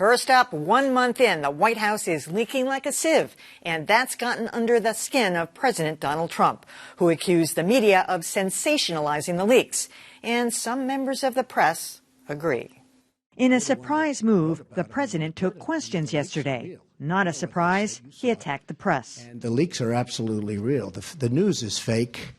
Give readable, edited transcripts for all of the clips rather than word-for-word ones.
First up, 1 month in, the White House is leaking like a sieve, and that's gotten under the skin of President Donald Trump, who accused the media of sensationalizing the leaks. And some members of the press agree. In a surprise move, the president took questions yesterday. Not a surprise, he attacked the press. And the leaks are absolutely real. The news is fake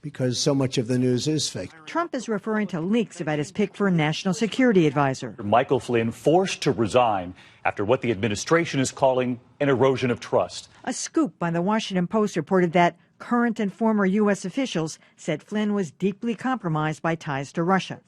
because so much of the news is fake. Trump is referring to leaks about his pick for national security advisor. Michael Flynn forced to resign after what the administration is calling an erosion of trust. A scoop by the Washington Post reported that current and former U.S. officials said Flynn was deeply compromised by ties to Russia.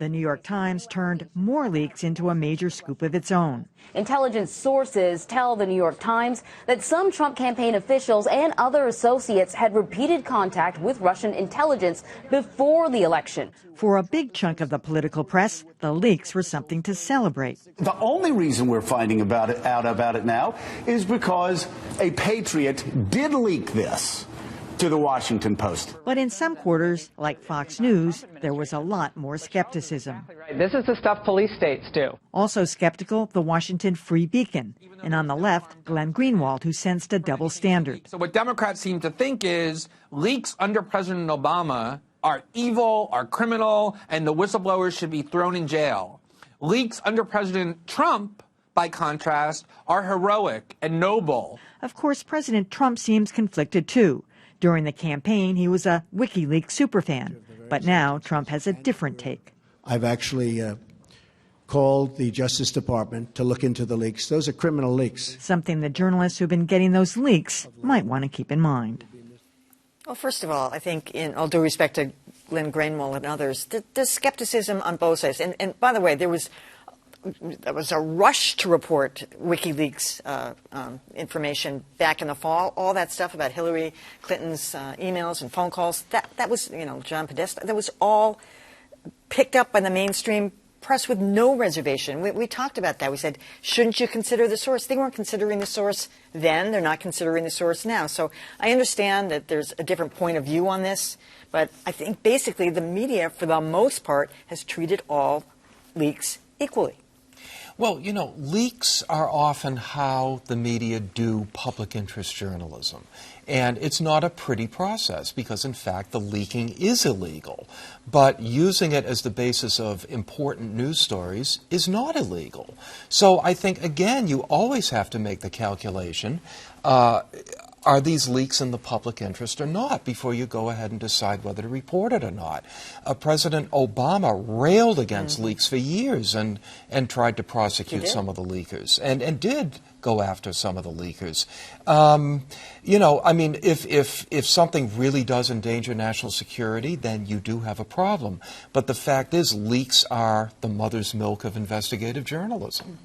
The New York Times turned more leaks into a major scoop of its own. Intelligence sources tell the New York Times that some Trump campaign officials and other associates had repeated contact with Russian intelligence before the election. For a big chunk of the political press, the leaks were something to celebrate. The only reason we're finding out about it now is because a patriot did leak this to the Washington Post. But in some quarters, like Fox News, there was a lot more skepticism. This is the stuff police states do. Also skeptical, the Washington Free Beacon. And on the left, Glenn Greenwald, who sensed a double standard. So what Democrats seem to think is leaks under President Obama are evil, are criminal, and the whistleblowers should be thrown in jail. Leaks under President Trump, by contrast, are heroic and noble. Of course, President Trump seems conflicted, too. During the campaign, he was a WikiLeaks superfan. But now Trump has a different take. I've actually called the Justice Department to look into the leaks. Those are criminal leaks. Something the journalists who've been getting those leaks might want to keep in mind. Well, first of all, I think, in all due respect to Glenn Greenwald and others, there's skepticism on both sides. And by the way, there was a rush to report WikiLeaks information back in the fall. All that stuff about Hillary Clinton's emails and phone calls, that was, John Podesta, that was all picked up by the mainstream press with no reservation. We talked about that. We said, shouldn't you consider the source? They weren't considering the source then. They're not considering the source now. So I understand that there's a different point of view on this, but I think basically the media, for the most part, has treated all leaks equally. Well, leaks are often how the media do public interest journalism. And it's not a pretty process because, in fact, the leaking is illegal. But using it as the basis of important news stories is not illegal. So I think, again, you always have to make the calculation. Are these leaks in the public interest or not before you go ahead and decide whether to report it or not? President Obama railed against leaks for years and tried to prosecute some of the leakers and did go after some of the leakers. If something really does endanger national security, then you do have a problem. But the fact is, leaks are the mother's milk of investigative journalism.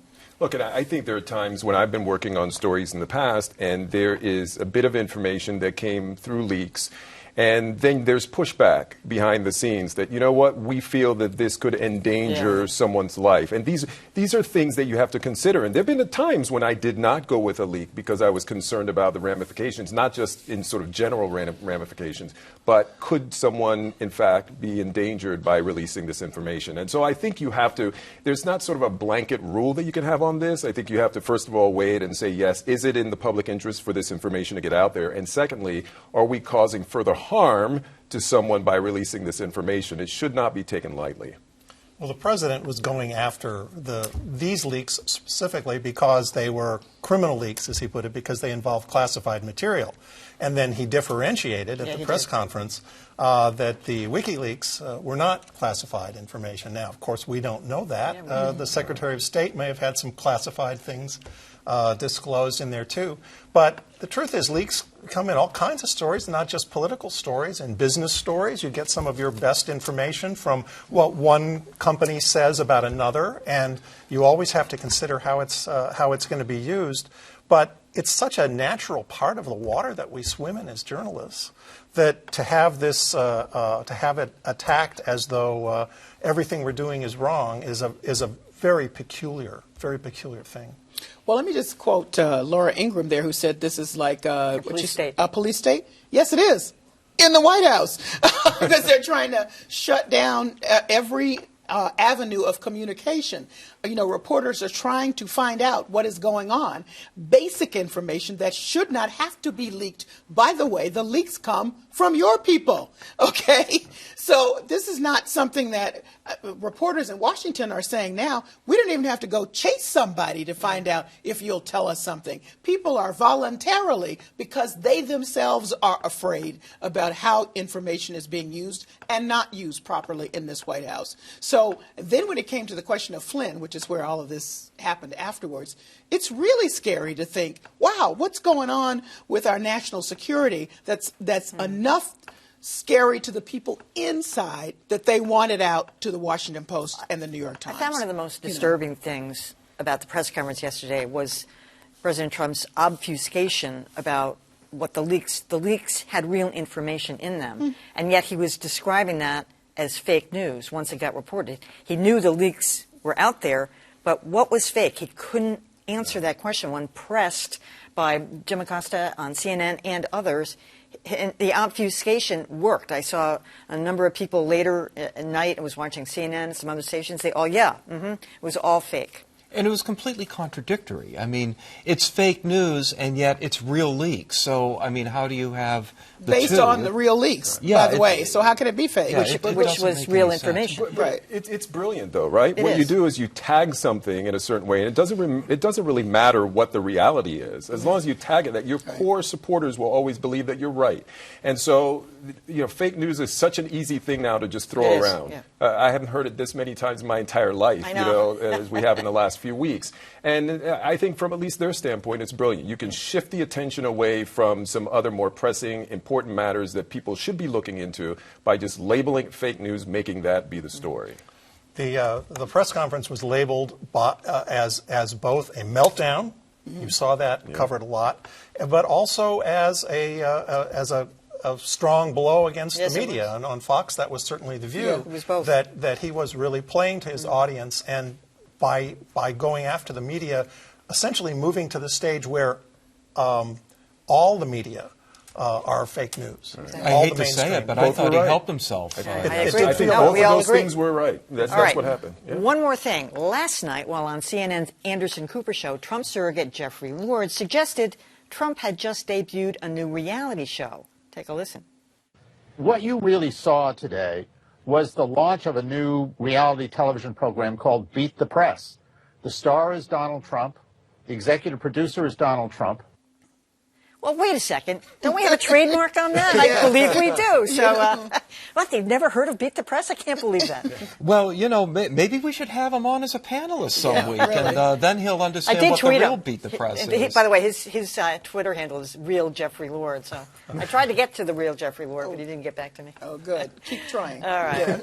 Look, and I think there are times when I've been working on stories in the past and there is a bit of information that came through leaks, and then there's pushback behind the scenes that, we feel that this could endanger someone's life. And these are things that you have to consider. And there have been times when I did not go with a leak because I was concerned about the ramifications, not just in sort of general ramifications, but could someone, in fact, be endangered by releasing this information? And so I think you have to, there's not sort of a blanket rule that you can have on this. I think you have to, first of all, weigh it and say, yes, is it in the public interest for this information to get out there? And secondly, are we causing further harm to someone by releasing this information? It should not be taken lightly. Well, the president was going after these leaks specifically because they were criminal leaks, as he put it, because they involved classified material. And then he differentiated at the press conference that the WikiLeaks were not classified information. Now, of course, we don't know that. The Secretary of State may have had some classified things disclosed in there, too. But the truth is, leaks come in all kinds of stories, not just political stories and business stories. You get some of your best information from what one company says about another, and you always have to consider how it's going to be used. But it's such a natural part of the water that we swim in as journalists that to have this, to have it attacked as though everything we're doing is wrong is a very peculiar thing. Well, let me just quote Laura Ingraham there, who said this is like a police state. A police state? Yes, it is. In the White House. Because they're trying to shut down every avenue of communication. You know, reporters are trying to find out what is going on. Basic information that should not have to be leaked. By the way, the leaks come from your people, okay? So this is not something that reporters in Washington are saying now. We don't even have to go chase somebody to find out if you'll tell us something. People are voluntarily, because they themselves are afraid about how information is being used and not used properly in this White House. So then when it came to the question of Flynn, which is where all of this happened afterwards, it's really scary to think, wow, what's going on with our national security that's enough scary to the people inside that they wanted out to the Washington Post and the New York Times. I found one of the most disturbing things about the press conference yesterday was President Trump's obfuscation about what the leaks had real information in them, and yet he was describing that as fake news once it got reported. He knew the leaks were out there, but what was fake? He couldn't answer that question when pressed by Jim Acosta on CNN and others. And the obfuscation worked. I saw a number of people later at night, I was watching CNN, some other stations, they all, it was all fake. And it was completely contradictory. I mean, it's fake news, and yet it's real leaks. So, I mean, how do you have the based two? on the real leaks, by the way. So how can it be fake? Yeah, which was real information. But it's brilliant, though, right? It what is. you do is you tag something in a certain way, and it doesn't really matter what the reality is. As long as you tag it, that your core supporters will always believe that you're right. And so, you know, fake news is such an easy thing now to just throw It is, around. yeah. I haven't heard it this many times in my entire life, I you know. know, as we have in the last few weeks. And I think from at least their standpoint, it's brilliant. You can shift the attention away from some other more pressing, important matters that people should be looking into by just labeling fake news, making that be the story. The press conference was labeled as both a meltdown. You saw that covered a lot, but also as a strong blow against the media. And on Fox, that was certainly the view, it was both. that he was really playing to his audience, and by going after the media, essentially moving to the stage where all the media are fake news. I hate to say it, but I thought he helped himself. I think agree. both we all of those agree. things were right. That's All right. what happened. Yeah. One more thing. Last night, while on CNN's Anderson Cooper show, Trump surrogate Jeffrey Lord suggested Trump had just debuted a new reality show. Take a listen. What you really saw today was the launch of a new reality television program called Beat the Press. The star is Donald Trump. The executive producer is Donald Trump. Well, wait a second. Don't we have a trademark on that? I believe we do. So, what, they've never heard of Beat the Press? I can't believe that. Well, you know, maybe we should have him on as a panelist some week, really. and then he'll understand what the real Beat the Press is. By the way, his Twitter handle is Real Jeffrey Lord. So I tried to get to the Real Jeffrey Lord, but he didn't get back to me. Oh, good. Keep trying. All right. Yeah.